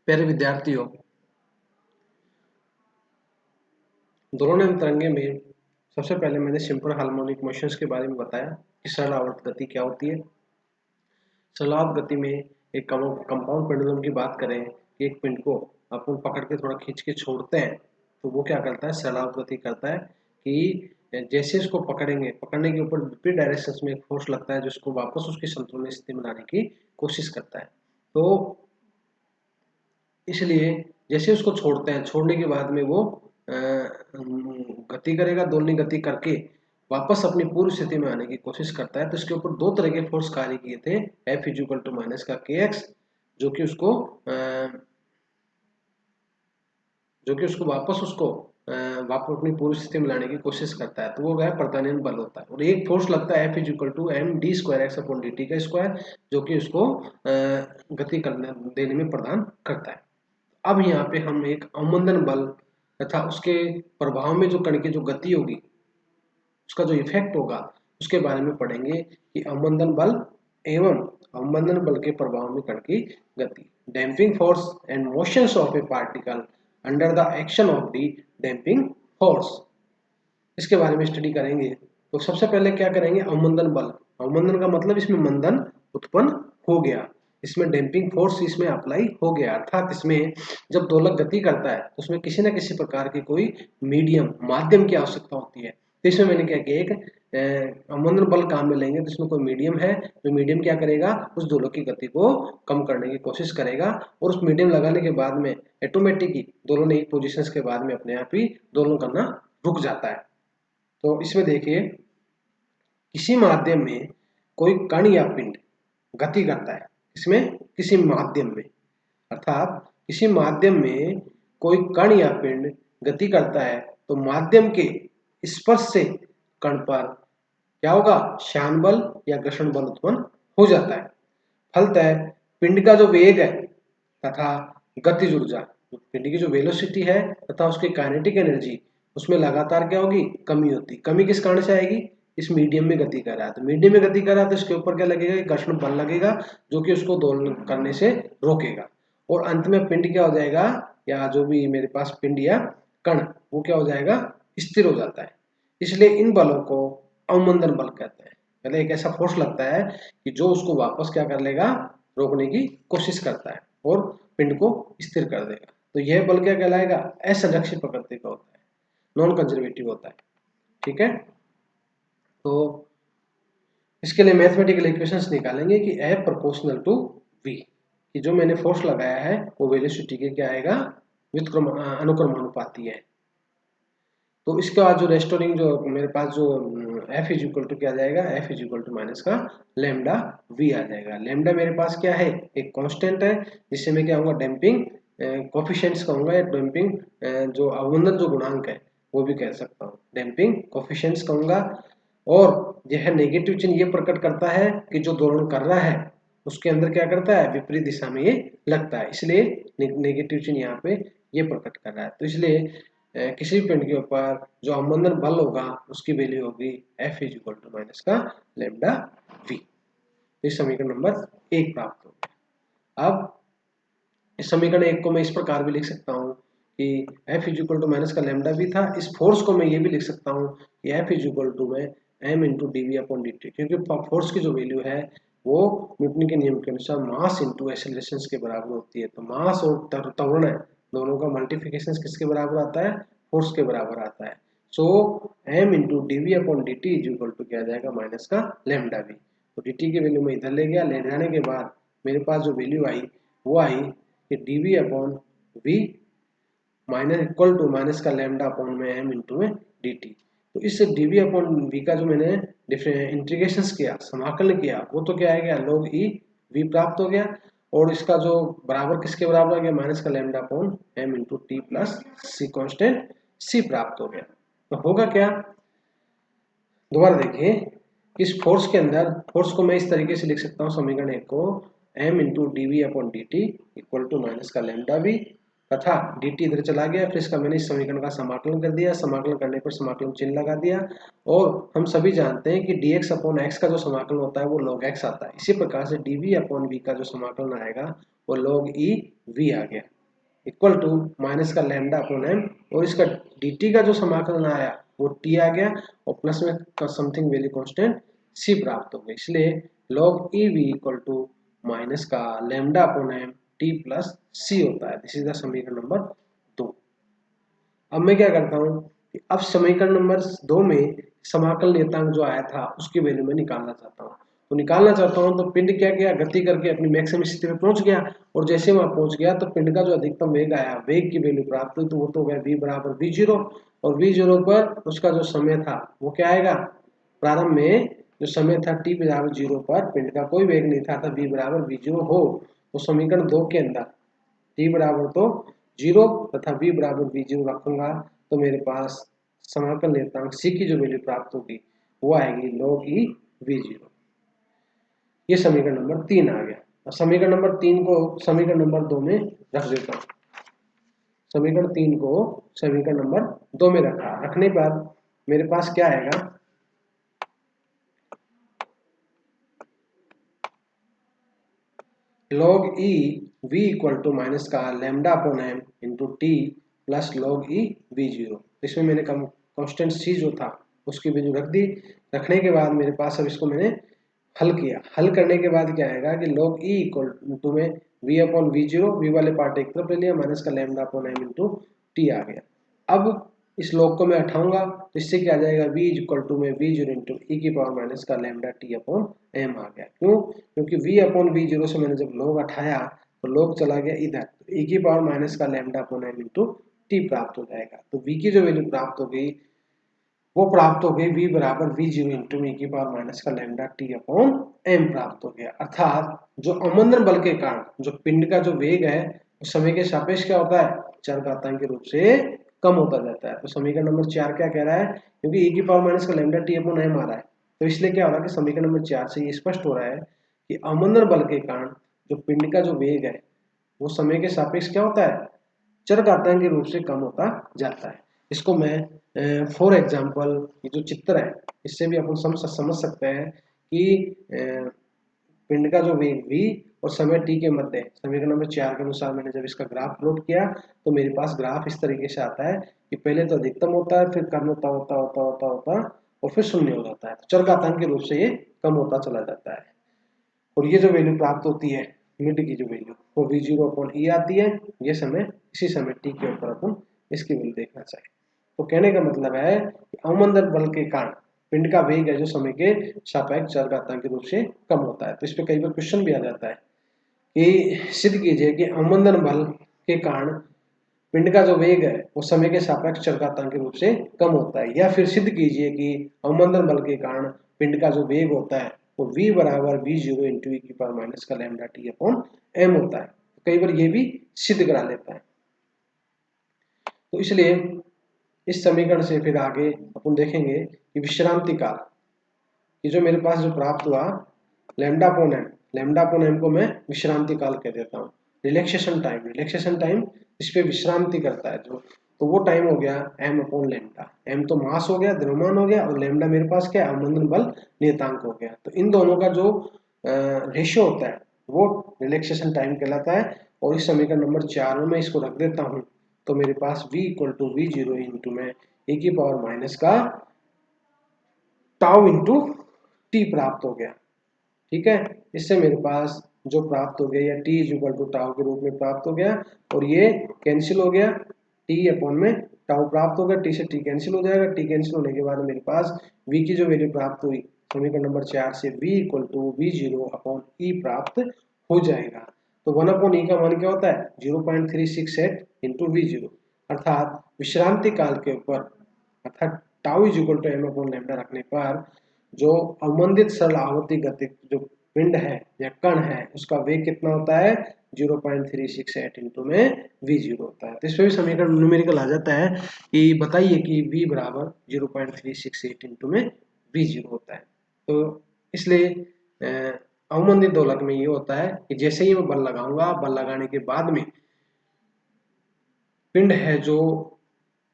प्यारे विद्यार्थियों, दोलन तरंगे में सबसे पहले मैंने सिंपल हार्मोनिक मोशंस के बारे में बताया कि सरल आवर्त गति क्या होती है। सरल आवर्त गति में एक कंपाउंड पेंडुलम की बात करें कि एक पिंड को अपन पकड़ के थोड़ा खींच के छोड़ते हैं तो वो क्या करता है, सरल आवर्त गति करता है कि जैसे उसको पकड़ेंगे, पकड़ने के ऊपर विपरीत डायरेक्शंस में एक फोर्स लगता है जिसको वापस उसकी संतुलन स्थिति में लाने की कोशिश करता है। तो इसलिए जैसे उसको छोड़ते हैं, छोड़ने के बाद में वो गति करेगा, दोलनी गति करके वापस अपनी पूर्व स्थिति में आने की कोशिश करता है। तो इसके ऊपर दो तरह के फोर्स कार्य किए थे, F इक्वल टू माइनस का kx, जो कि उसको वापस अपनी पूर्व स्थिति में लाने की कोशिश करता है। तो वो वह प्रत्यानयन बल होता है। और एक फोर्स लगता है F equal to M D square X upon D T का स्क्वायर, जो कि उसको गति करने देने में प्रदान करता है। अब यहाँ पे हम एक अवमंदन बल तथा उसके प्रभाव में जो कण की जो गति होगी, उसका जो इफेक्ट होगा, उसके बारे में पढ़ेंगे कि अवमंदन बल एवं अवमंदन बल के प्रभाव में कण की गति, damping force and motions of A particle under the action of the damping force, इसके बारे में स्टडी करेंगे। तो सबसे पहले क्या करेंगे, अवमंदन बल। अवमंदन का मतलब इसमें मंदन उत्पन्न हो गया, इसमें डैम्पिंग फोर्स इसमें अप्लाई हो गया, अर्थात इसमें जब दोलक गति करता है तो उसमें किसी न किसी प्रकार की कोई मीडियम माध्यम की आवश्यकता होती है। तो इसमें मैंने क्या किया, एक अवमंदन बल काम में लेंगे तो इसमें कोई मीडियम है, जो मीडियम क्या करेगा, उस दोलक की गति को कम करने की कोशिश करेगा। और उस मीडियम लगाने के बाद में ऑटोमेटिक दोलन एक पोजिशन के बाद में अपने आप ही दोलन करना रुक जाता है। तो इसमें देखिए, किसी माध्यम में कोई कण या पिंड गति करता है, इसमें किसी माध्यम में, अर्थात किसी माध्यम में कोई कण या पिंड गति करता है तो माध्यम के स्पर्श से कण पर क्या होगा, श्यान बल या घर्षण बल उत्पन्न हो जाता है। फलतः पिंड का जो वेग है तथा गतिज ऊर्जा, पिंड की जो वेलोसिटी है तथा उसकी काइनेटिक एनर्जी, उसमें लगातार क्या होगी, कमी होती। कमी किस कारण से आएगी, इस मीडियम में गति कर रहा है, तो मीडियम में गति कर रहा है तो इसके ऊपर क्या लगेगा, घर्षण बल लगेगा जो कि उसको दोलन करने से रोकेगा। और अंत में पिंड क्या हो जाएगा, या जो भी मेरे पास पिंड या कण, वो क्या हो जाएगा, स्थिर हो जाता है। इसलिए इन बलों को अवमंदन बल कहते हैं। पहले एक ऐसा फोर्स लगता है कि जो उसको वापस क्या कर लेगा, रोकने की कोशिश करता है और पिंड को स्थिर कर देगा। तो यह बल क्या कहलाएगा, असंरक्षित प्रकृति का होता है, नॉन कंजर्वेटिव होता है। ठीक है, तो इसके लिए मैथमेटिकल इक्वेशंस निकालेंगे कि F प्रोपोर्शनल टू V, कि जो मैंने फोर्स लगाया है वो वेलोसिटी के क्या आएगा, व्युत्क्रम अनुक्रमानुपाती है। तो इसके बाद जो रेस्टोरिंग जो मेरे पास जो F इज इक्वल टू क्या आ जाएगा, F is equal to minus का लैम्डा V आ जाएगा। लैम्डा मेरे पास क्या है, एक कांस्टेंट है, जिससे मैं क्या कहूँगा, डैम्पिंग कोफिशिएंट्स कहूँगा, या डैम्पिंग जो अवमंदन जो गुणांक है वो भी कह सकता हूँ, डैम्पिंग कोफिशिएंट्स कहूँगा। और यह नेगेटिव चिन्ह ये प्रकट करता है कि जो दोलन कर रहा है उसके अंदर क्या करता है, विपरीत दिशा में ये लगता है, इसलिए नेगेटिव चिन्ह यहाँ पे ये प्रकट कर रहा है। तो इसलिए किसी भी पिंड के ऊपर जो अवमंदन बल होगा उसकी वैल्यू होगी F is equal to minus का लैम्डा V। तो इस समीकरण नंबर 1 प्राप्त हो गया। अब इस समीकरण 1 को मैं इस प्रकार भी लिख सकता हूँ कि F is equal to minus का लैम्डा V था। इस फोर्स को मैं ये भी लिख सकता हूँ कि F इज इक्वल टू में m into D V upon D T, क्योंकि फोर्स की जो वैल्यू है वो न्यूटन के नियम के अनुसार मास इंटू एक्सेलरेशन के बराबर होती है। तो मास और त्वरण दोनों का मल्टीप्लिकेशन किसके बराबर आता है, फोर्स के बराबर आता है। So m into D V upon D T is equal to क्या आ जाएगा, माइनस का लैम्डा V। तो डी टी की वैल्यू मैं इधर ले गया, ले जाने के बाद मेरे पास जो वैल्यू आई वो आई कि D V upon V minus equal to minus का लैम्डा अपॉन में एम इंटू में डी टी। तो इस डी वी अपॉन वी का जो मैंने इंटीग्रेशन किया, समाकलन किया, वो तो क्या आ गया, log ई वी प्राप्त हो गया। और इसका जो बराबर किसके बराबर आ गया, माइनस का lambda upon M into T plus C constant C प्राप्त हो गया। तो होगा क्या, दोबारा देखिए, इस फोर्स के अंदर फोर्स को मैं इस तरीके से लिख सकता हूँ समीकरण 1 को, m into D V upon D T equal to minus का लैम्डा वी, तथा डी टी इधर चला गया, फिर इसका मैंने इस समीकरण का समाकलन कर दिया, समाकलन करने पर समाकलन चिन्ह लगा दिया। और हम सभी जानते हैं कि डी एक्स अपॉन एक्स का जो समाकलन होता है वो log x आता है। इसी प्रकार से डी वी अपॉन वी का जो समाकलन आएगा वो log ई वी आ गया। इक्वल टू माइनस का लैम्डा अपॉन एम, और इसका dt का जो समाकलन आया वो t आ गया, और प्लस में समथिंग वैल्यू कांस्टेंट c प्राप्त हो गई। इसलिए log e v equal to minus का lambda upon M t plus c होता है। दिस इज द समीकरण नंबर 2। अब मैं क्या करता हूँ कि अब समीकरण नंबर 2 में समाकल नियतांक जो आया था उसकी वैल्यू में निकालना चाहता हूँ। तो निकालना चाहता हूँ तो पिंड क्या किया, गति करके अपनी मैक्सिमम स्थिति में पहुंच गया, और जैसे वहां पहुंच गया तो पिंड का जो अधिकतम वेग आया, वेग की वैल्यू प्राप्त हुई, तो वो तो हो गया v बराबर v0, और v0 पर उसका जो समय था वो क्या आएगा, प्रारंभ में जो समय था t बराबर 0 पर पिंड का कोई वेग नहीं था, v बराबर v0 हो, तो समीकरण 2 के अंदर t बराबर तो 0 तथा v बराबर v0 रखूंगा, तो मेरे पास समाकल नियतांक c की जो वैल्यू प्राप्त होगी वो आएगी log e v0। ये समीकरण नंबर 3 आ गया। और समीकरण नंबर 3 को समीकरण नंबर 2 में रख देता हूँ। समीकरण 3 को समीकरण नंबर 2 में रखने पर मेरे पास क्या आएगा, log e v equal to minus का lambda upon M into T plus log e v0। इसमें मैंने कांस्टेंट c जो था उसकी वैल्यू रख दी। रखने के बाद मेरे पास अब इसको मैंने हल किया। हल करने के बाद क्या आएगा कि log e इक्वल टू में v अपॉन v0, v वाले पार्ट एक तरफ ले लिया, माइनस का lambda upon M into T आ गया। अब इस log को मैं हटाऊंगा तो इससे क्या आ जाएगा, v इक्वल टू में v0 इंटू e की पावर माइनस का लैम्डा टी अपॉन एम आ गया। क्यों? क्योंकि v अपॉन v0 से मैंने जब log हटाया तो log चला गया इधर, तो e की पावर माइनस का lambda upon M into T प्राप्त हो जाएगा। तो v की जो वैल्यू प्राप्त हो गई वो प्राप्त हो गई v बराबर v0 इंटू e की पावर माइनस का लैम्डा टी अपॉन एम प्राप्त हो गया। अर्थात जो अवमंदन बल के कारण जो पिंड का जो वेग है उस समय के सापेक्ष क्या होता है, चरघातांक के रूप से कम होता जाता है। तो समीकरण नंबर 4 क्या कह रहा है, क्योंकि e की पावर माइनस का लैम्डा टी अपॉन एम आ रहा है, तो इसलिए क्या हो रहा है कि समीकरण नंबर 4 से ये स्पष्ट हो रहा है कि अवमंदन बल के कारण जो पिंड का जो वेग है वो समय के सापेक्ष क्या होता है, चरघातांक के रूप से कम होता जाता है। इसको मैं फॉर एग्जांपल ये जो चित्र है इससे भी अपन समझ सकते हैं कि पिंड का जो वेग v और समय t के मध्य समीकरण नंबर 4 के अनुसार मैंने जब इसका ग्राफ प्लॉट किया तो मेरे पास ग्राफ इस तरीके से आता है कि पहले तो अधिकतम होता है, फिर कम होता होता होता होता होता और फिर शून्य हो जाता है। तो चरघातांक के रूप से ये कम होता चला जाता है, और ये जो वैल्यू प्राप्त होती है मिड की जो वैल्यू वो v0 अपॉन e आती है। ये समय इसी समय t के ऊपर अपन इसकी वैल्यू देखना चाहिए। तो कहने का मतलब है कि अवमंदन बल के कारण पिंड का वेग है जो समय के सापेक्ष चरघातांक के रूप से कम होता है। तो इस पे कई बार क्वेश्चन भी आ जाता है कि सिद्ध कीजिए कि अवमंदन बल के कारण पिंड का जो वेग है वो समय के सापेक्ष चरघातांक के रूप से कम होता है, या फिर सिद्ध कीजिए कि अवमंदन बल के कारण पिंड का जो वेग होता है वो v बराबर v0 इंटू e की पावर माइनस का लैम्डा टी अपॉन एम होता है। कई बार ये भी सिद्ध करा लेता है। तो इसलिए इस समीकरण से फिर आगे अपन देखेंगे कि विश्रांति काल कि जो मेरे पास जो प्राप्त हुआ लैम्डा अपॉन एम को मैं विश्रांति काल कह देता हूँ। रिलैक्सेशन टाइम इस पे विश्रांति करता है जो, तो वो टाइम हो गया m अपॉन लैम्डा। m तो मास हो गया, द्रव्यमान हो गया, और लैम्डा मेरे पास क्या है, अवमंदन बल नियतांक हो गया। तो इन दोनों का जो रेशियो होता है वो रिलैक्सेशन टाइम कहलाता है। और इस समीकरण नंबर 4 में मैं इसको रख देता हूँ तो मेरे पास v equal to v0 into में e की पावर माइनस का टाउ इंटू टी प्राप्त हो गया। ठीक है, इससे मेरे पास जो प्राप्त हो गया या t is equal to tau के रूप में प्राप्त हो गया, और ये कैंसिल हो गया, t अपॉन में टाउ प्राप्त हो गया, t से t कैंसिल हो जाएगा। t कैंसिल होने के बाद मेरे पास v की जो वैल्यू प्राप्त हुई समीकरण नंबर 4 से v equal to v0 upon e प्राप्त हो जाएगा। तो 1 अपॉन e का मान क्या होता है, 0.368 इंटू v0, अर्थात विश्रांति काल के ऊपर अर्थात tau is equal to M upon lambda रखने पर जो अवमंदित सरल आवर्ती गति जो पिंड है या कण है उसका वेग कितना होता है, 0.368 इंटू में v0 होता है। तो इस पर भी समीकरण न्यूमेरिकल आ जाता है कि बताइए कि v बराबर 0.368 इंटू में v0 होता है। तो इसलिए अवमंदित दोलक में ये होता है कि जैसे ही मैं बल लगाऊंगा, बल लगाने के बाद में पिंड है जो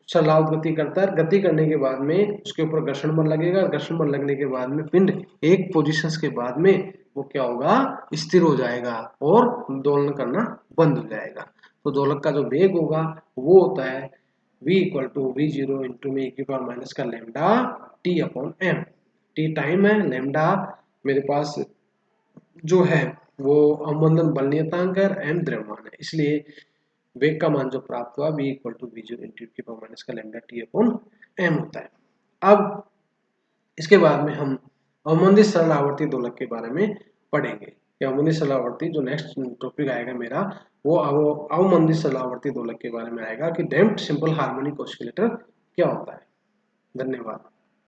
सरलाव गति करता है, गति करने के बाद में उसके ऊपर घर्षण बल लगेगा, घर्षण बल लगने के बाद में पिंड एक पोजीशंस के बाद में वो क्या होगा, स्थिर हो जाएगा और दोलन करना बंद हो जाएगा। तो दोलक का जो वेग होगा वो होता है v equal to V zero into में की पावर माइनस का lambda T upon M. T time है, लेमडा मेरे पास जो है वो अवमंदन बल नियतांक है, एम द्रव्यमान है, इसलिए वेग का मान जो प्राप्त हुआ v equal to V zero into की पावर माइनस का लेमडा टी अपॉन एम होता है। अब इसके बाद में हम अवमंदित सरल आवर्ती दोलक के बारे में पढ़ेंगे। अवमंदित सरल आवर्ती जो नेक्स्ट टॉपिक आएगा मेरा वो अवमंदित सरल आवर्ती दोलक के बारे में आएगा कि डैम्प्ड सिंपल हार्मोनिक ऑसिलेटर क्या होता है। धन्यवाद।